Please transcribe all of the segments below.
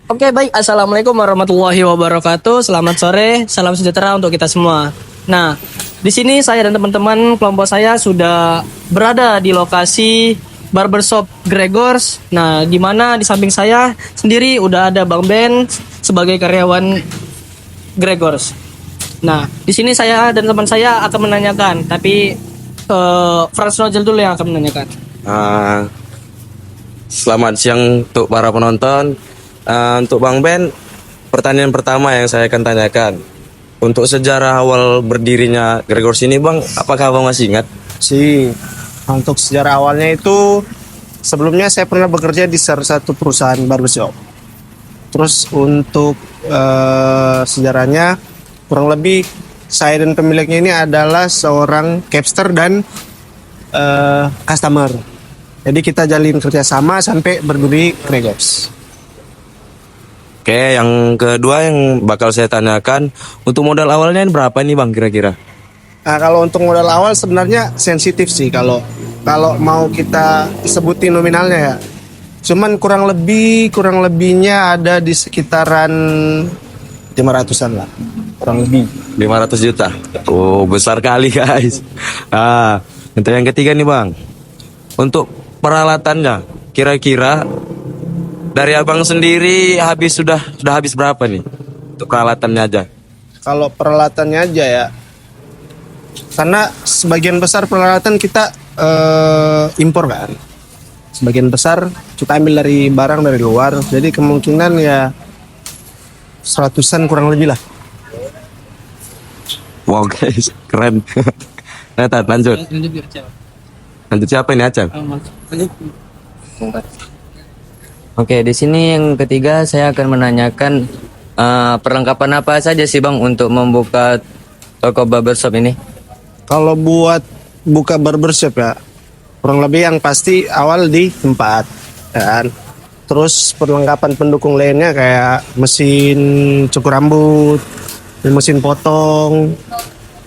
Oke, baik. Assalamualaikum warahmatullahi wabarakatuh. Selamat sore, salam sejahtera untuk kita semua. Nah, di sini saya dan teman-teman kelompok saya sudah berada di lokasi barbershop Gregors. Nah, di mana di samping saya sendiri udah ada Bang Ben sebagai karyawan Gregors. Nah, di sini saya dan teman saya akan menanyakan, tapi Franz Nojel dulu yang akan menanyakan. Ah, Selamat siang untuk para penonton. Untuk Bang Ben, pertanyaan pertama yang saya akan tanyakan. Untuk sejarah awal berdirinya Gregors ini, Bang, apakah Abang masih ingat? Si untuk sejarah awalnya itu sebelumnya saya pernah bekerja di salah satu perusahaan barbershop. Terus untuk sejarahnya kurang lebih saya dan pemiliknya ini adalah seorang capster dan customer. Jadi kita jalin kerjasama sampai berdiri Gregors. Oke, yang kedua yang bakal saya tanyakan, untuk modal awalnya ini berapa nih Bang kira-kira? Nah, kalau untuk modal awal sebenarnya sensitif sih kalau kalau mau kita sebutin nominalnya ya. Cuman kurang lebihnya ada di sekitaran 500-an lah. Kurang lebih. 500 juta. Oh, besar kali guys. Untuk yang ketiga nih Bang. Untuk peralatannya, kira-kira dari Abang sendiri sudah habis berapa nih? Untuk peralatannya aja. Kalau peralatannya aja ya. Karena sebagian besar peralatan kita impor kan. Sebagian besar kita ambil dari barang dari luar. Jadi kemungkinan ya 100-an kurang lebih lah. Wow guys, keren. Nah, Tat, lanjut. Lanjut siapa ini Acang? Oke, di sini yang ketiga saya akan menanyakan perlengkapan apa saja sih Bang untuk membuka toko barbershop ini? Kalau buat buka barbershop ya, kurang lebih yang pasti awal di tempat, kan. Terus perlengkapan pendukung lainnya kayak mesin cukur rambut, mesin potong,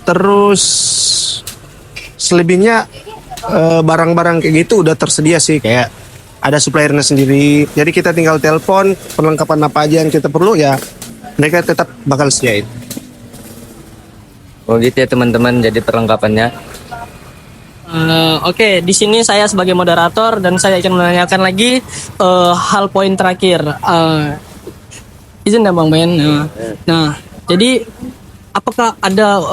terus selebihnya barang-barang kayak gitu udah tersedia sih, kayak ada suppliernya sendiri. Jadi kita tinggal telepon perlengkapan apa aja yang kita perlu ya, mereka tetap bakal sediain. Oh gitu ya teman-teman, jadi perlengkapannya. Oke, di sini saya sebagai moderator dan saya akan menanyakan lagi hal poin terakhir. Izin ya Bang Ben. Nah, jadi apakah ada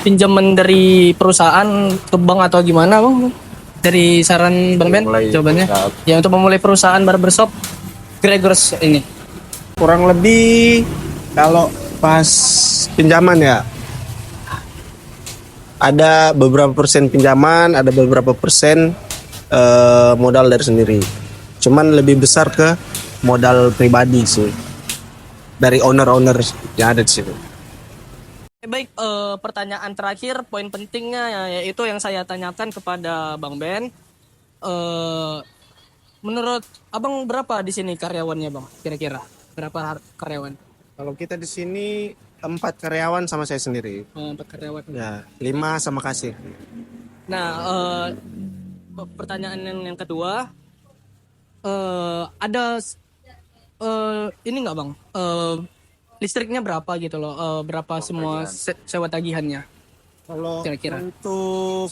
pinjaman dari perusahaan ke bank atau gimana Bang? Dari saran Bang Ben, jawabannya. Ya untuk memulai perusahaan barbershop Gregors ini. Kurang lebih kalau pas pinjaman ya, ada beberapa persen pinjaman, ada beberapa persen modal dari sendiri. Cuman lebih besar ke modal pribadi sih, dari owner-owner yang ada di situ. Baik, pertanyaan terakhir, poin pentingnya yaitu yang saya tanyakan kepada Bang Ben. Menurut Abang berapa di sini karyawannya Bang? Kira-kira berapa karyawan? Kalau kita di sini 4 karyawan sama saya sendiri. 4 karyawan. Ya, 5 sama kasir. Nah, pertanyaan yang kedua, ada ini nggak Bang? Listriknya berapa gitu loh? Berapa semua sewa tagihannya? Kalau Kira-kira. untuk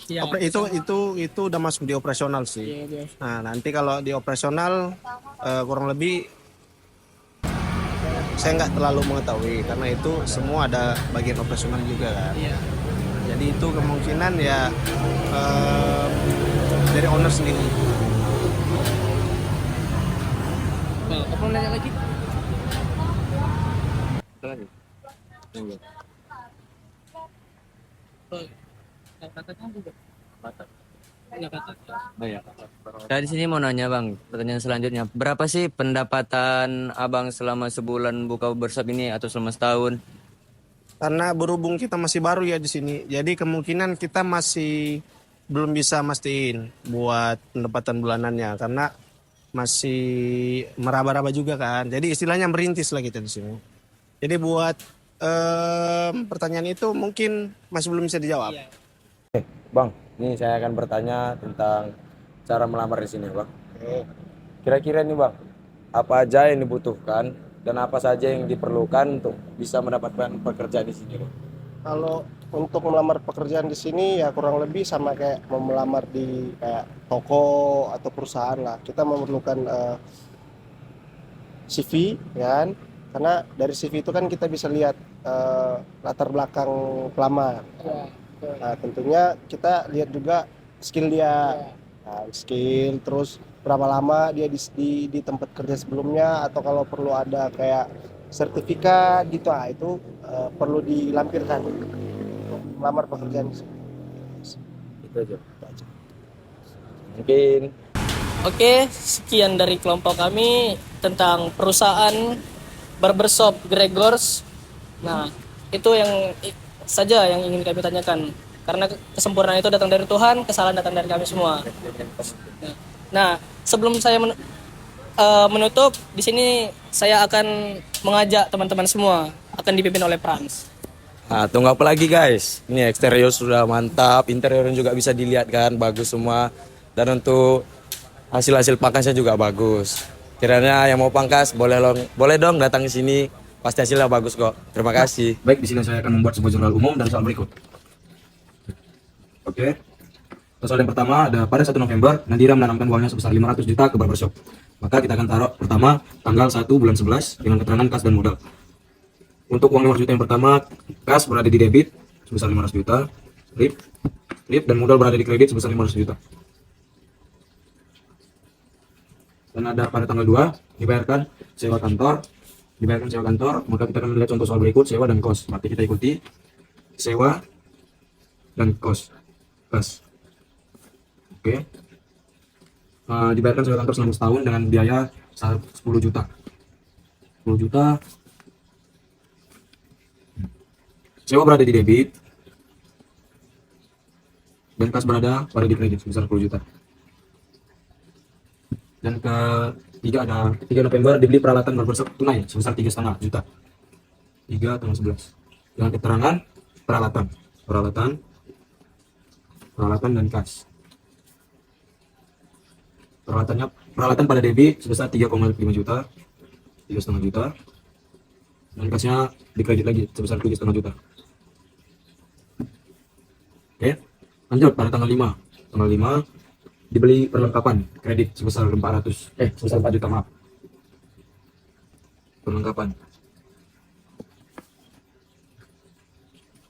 Ya, itu udah masuk di operasional sih. iya. Nah, nanti kalau di operasional kurang lebih saya nggak terlalu mengetahui karena itu semua ada bagian operasional juga kan. Iya. Jadi itu kemungkinan ya dari owner sendiri. Apa mau nanya lagi? Saya di sini mau nanya Bang, pertanyaan selanjutnya, berapa sih pendapatan Abang selama sebulan buka barbershop ini atau selama setahun? Karena berhubung kita masih baru ya di sini, jadi kemungkinan kita masih belum bisa mastiin buat pendapatan bulanannya karena masih meraba-raba juga kan. Jadi istilahnya merintis lah kita di sini. Jadi buat pertanyaan itu mungkin masih belum bisa dijawab. Iya. Bang, ini saya akan bertanya tentang cara melamar di sini, Bang. Kira-kira nih, Bang, apa aja yang dibutuhkan dan apa saja yang diperlukan untuk bisa mendapatkan pekerjaan di sini, Bang? Kalau untuk melamar pekerjaan di sini ya kurang lebih sama kayak mau melamar di kayak toko atau perusahaan lah. Kita memerlukan CV, ya kan? Karena dari CV itu kan kita bisa lihat latar belakang pelamar. Nah, tentunya kita lihat juga skill dia. Nah, skill terus berapa lama dia di tempat kerja sebelumnya, atau kalau perlu ada kayak sertifikat gitu, itu perlu dilampirkan untuk melamar pekerjaan di sini. Itu aja. Mungkin Oke, sekian dari kelompok kami tentang perusahaan barbershop Gregors. Nah, itu yang saja yang ingin kami tanyakan. Karena kesempurnaan itu datang dari Tuhan, kesalahan datang dari kami semua. Nah, sebelum saya menutup, di sini saya akan mengajak teman-teman semua, akan dipimpin oleh Frans. nah, tunggu apa lagi guys? Ini eksterior sudah mantap, interiornya juga bisa dilihat kan, bagus semua. Dan untuk hasil-hasil pangkasnya juga bagus. Kiranya yang mau pangkas boleh dong datang ke sini. Pasti hasilnya bagus kok. Terima kasih. Baik, di sini saya akan membuat sebuah jurnal umum dan soal berikut. Oke. Soal yang pertama ada pada 1 November Nadira menanamkan uangnya sebesar 500 juta ke barbershop. Maka kita akan taruh pertama tanggal 1 bulan 11 dengan keterangan kas dan modal. Untuk uang 500 juta yang pertama, kas berada di debit sebesar 500 juta, RIP dan modal berada di kredit sebesar 500 juta. Dan ada pada tanggal 2 dibayarkan sewa kantor, maka kita akan melihat contoh soal berikut, sewa dan kos. Maka kita ikuti sewa dan kos. Oke. Dibayarkan sewa kantor selama setahun dengan biaya 10 juta. 10 juta. Sewa berada di debit dan kas berada pada di kredit sebesar 10 juta. Dan ketiga ada 3 November dibeli peralatan barbershop tunai sebesar 3,5 juta. 3 tanggal 11. Dengan keterangan peralatan dan kas. Peralatan pada debit sebesar 3,5 juta, 3,5 juta. Dan kasnya di kredit lagi sebesar 7,5 juta. Oke. Lanjut pada tanggal 5. Dibeli perlengkapan kredit sebesar 4 juta, maaf. Perlengkapan.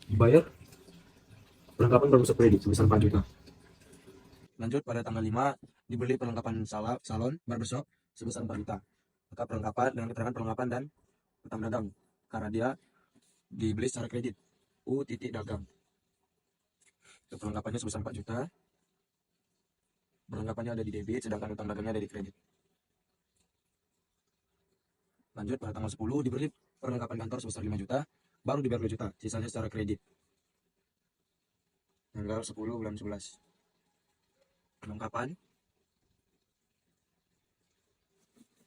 Dibayar perlengkapan barbershop kredit sebesar 4 juta. Lanjut pada tanggal 5 dibeli perlengkapan salon barbershop sebesar 4 juta. Maka perlengkapan dengan keterangan perlengkapan dan utang dagang karena dia dibeli secara kredit. dagang. Perlengkapannya sebesar 4 juta. Perlengkapannya ada di debit, sedangkan utang dagangnya ada di kredit. Lanjut pada tanggal 10 diberi perlengkapan kantor sebesar 5 juta, baru dibayar 2 juta, sisanya secara kredit. Tanggal 10 bulan 11. Perlengkapan.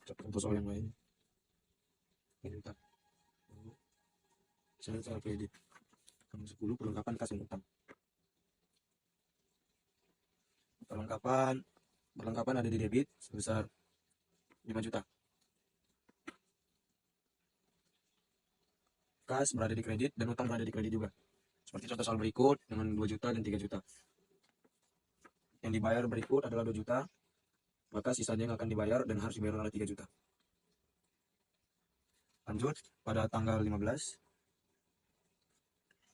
Contoh soal yang lain. 5 juta. Sisanya secara kredit. Tanggal 10 perlengkapan kas dan utang. Perlengkapan ada di debit sebesar 5 juta. Kas berada di kredit dan utang berada di kredit juga. Seperti contoh soal berikut dengan 2 juta dan 3 juta. Yang dibayar berikut adalah 2 juta, maka sisanya yang akan dibayar dan harus dibayar adalah 3 juta. Lanjut pada tanggal 15.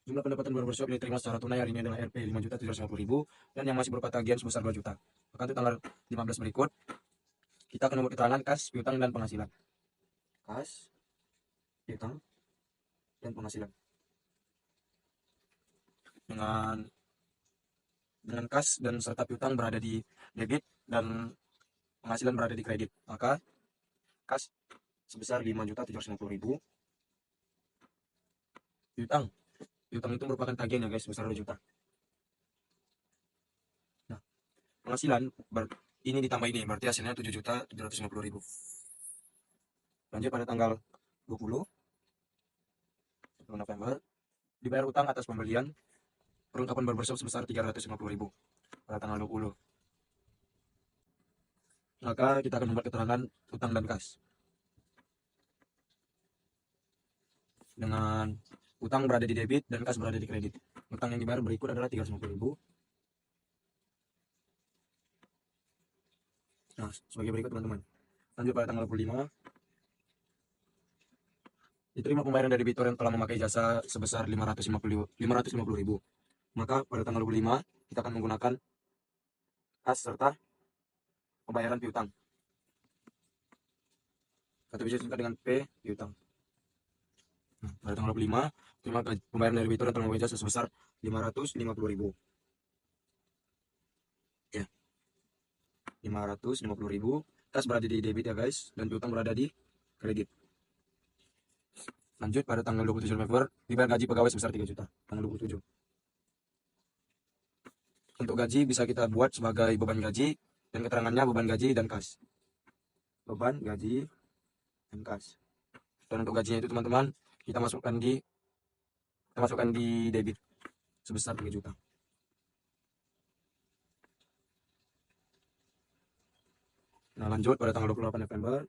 Jumlah pendapatan barbershop yang diterima secara tunai hari ini adalah Rp 5.750.000 dan yang masih berupa tagihan sebesar 2 juta. Maka untuk tanggal 15 berikut, kita akan membuat keterangan kas, piutang, dan penghasilan. Kas, piutang, dan penghasilan. Dengan kas dan serta piutang berada di debit dan penghasilan berada di kredit. Maka kas sebesar 5.750.000. Piutang itu merupakan tagihan ya guys, sebesar 2 juta. Nah, penghasilan ini ditambah ini, berarti hasilnya 7.750.000. Lanjut pada tanggal 20 November, dibayar utang atas pembelian perlengkapan barbershop sebesar 350.000 pada tanggal 20. Maka kita akan membuat keterangan utang dan kas. dengan utang berada di debit dan kas berada di kredit. Utang yang dibayar berikut adalah 350.000. Nah, sebagai berikut teman-teman. Lanjut pada tanggal 25. Diterima pembayaran dari debitur yang telah memakai jasa sebesar 550.000. Maka pada tanggal 25 kita akan menggunakan kas serta pembayaran piutang. Atau bisa disingkat dengan P piutang. Nah, pada tanggal 25 terima pembayaran dari debitur yang telah memakai jasa sebesar 550.000. Ya. 550.000. Kas berada di debit ya guys, dan piutang berada di kredit. Lanjut pada tanggal 27 November dibayar gaji pegawai sebesar 3 juta. Tanggal 27. Untuk gaji bisa kita buat sebagai beban gaji dan keterangannya beban gaji dan kas. Beban gaji dan kas. Dan untuk gajinya itu teman-teman kita masukkan di debit sebesar 3 juta. Nah, lanjut pada tanggal 28 November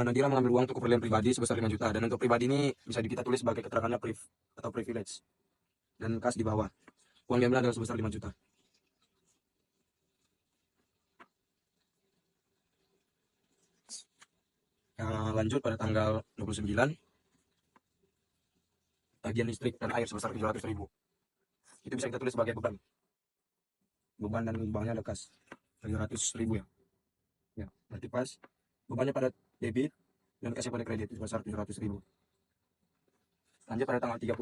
Nadira mengambil uang untuk keperluan pribadi sebesar 5 juta, dan untuk pribadi ini bisa kita tulis sebagai keterangannya atau privilege, dan kas di bawah. Uang diambil adalah sebesar 5 juta. Lanjut pada tanggal 29 tagihan listrik dan air sebesar 700.000. Itu bisa kita tulis sebagai beban dan bawahnya ada kas 700.000 ya. Ya, berarti pas bebannya pada debit dan kasnya pada kredit sebesar 700.000. Lanjut pada tanggal 30.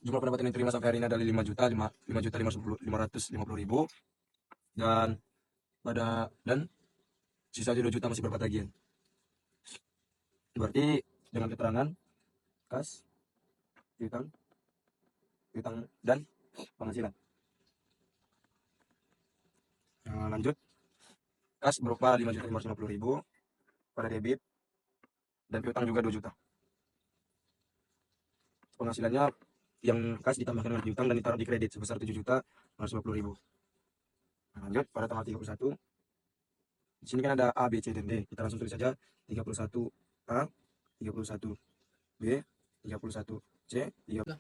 Jumlah pendapatan yang diterima sampai hari ini adalah 5.550.000 dan sisa 2 juta masih berupa tagihan. Berarti dengan keterangan kas, piutang dan penghasilan. Nah, lanjut. Kas berupa 5.550.000 pada debit dan piutang juga 2 juta. Penghasilannya yang kas ditambahkan dengan piutang dan ditaruh di kredit sebesar 7.550.000. Nah, lanjut pada tanggal 31. Di sini kan ada A, B, C, dan D. Kita langsung tulis saja 31A, 31B, 31C, 30.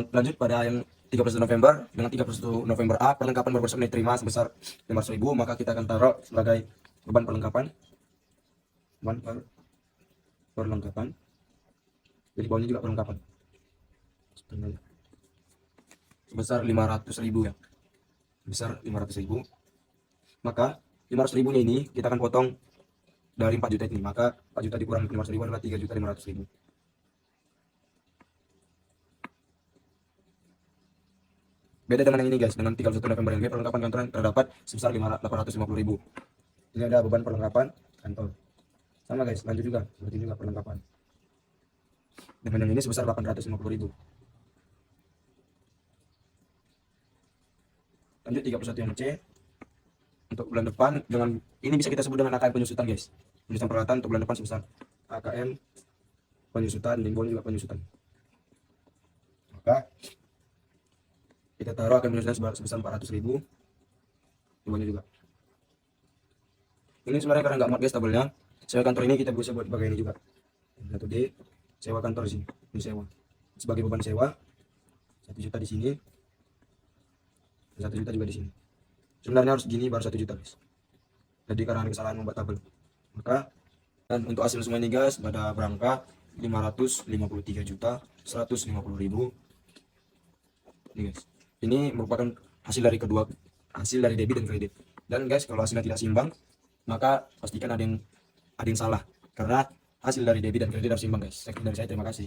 Lanjut pada yang 31 November. Dengan 31 November A, perlengkapan barbershop yang diterima sebesar 500.000, maka kita akan taruh sebagai beban perlengkapan. Perlengkapan. Jadi bawahnya juga perlengkapan. Sebesar 500.000 ya. Sebesar 500.000. Maka 500.000 nya ini kita akan potong dari 4 juta ini. Maka 4 juta dikurang 500.000 adalah 3.500.000. Beda dengan yang ini guys, dengan 31 November yang perlengkapan kantor yang terdapat sebesar 850.000. Ini ada beban perlengkapan kantor. Sama guys, lanjut juga, seperti juga perlengkapan. Dengan yang ini sebesar 850.000. Lanjut 31 yang C. Untuk bulan depan, dengan ini bisa kita sebut dengan AKM penyusutan guys. Penyusutan peralatan untuk bulan depan sebesar AKM penyusutan, dan juga penyusutan. Maka kita taruh AKM penyusutan sebesar 400.000. Bawahnya juga. Ini sebenarnya karena nggak muat guys tabelnya. Sewa kantor ini kita bisa buat sebagai ini juga. 1D, sewa kantor di sini. Ini sewa. Sebagai beban sewa 1 juta di sini. 1 juta juga di sini. Sebenarnya harus gini baru 1 juta guys. Jadi karena ada kesalahan membuat tabel. Maka dan untuk hasil semua ini guys pada berangka 553.150.000. Ini guys. Ini merupakan hasil dari debit dan kredit. Dan guys, kalau hasilnya tidak seimbang, maka pastikan ada yang salah. Karena hasil dari debit dan kredit harus seimbang guys. Sekian dari saya, terima kasih.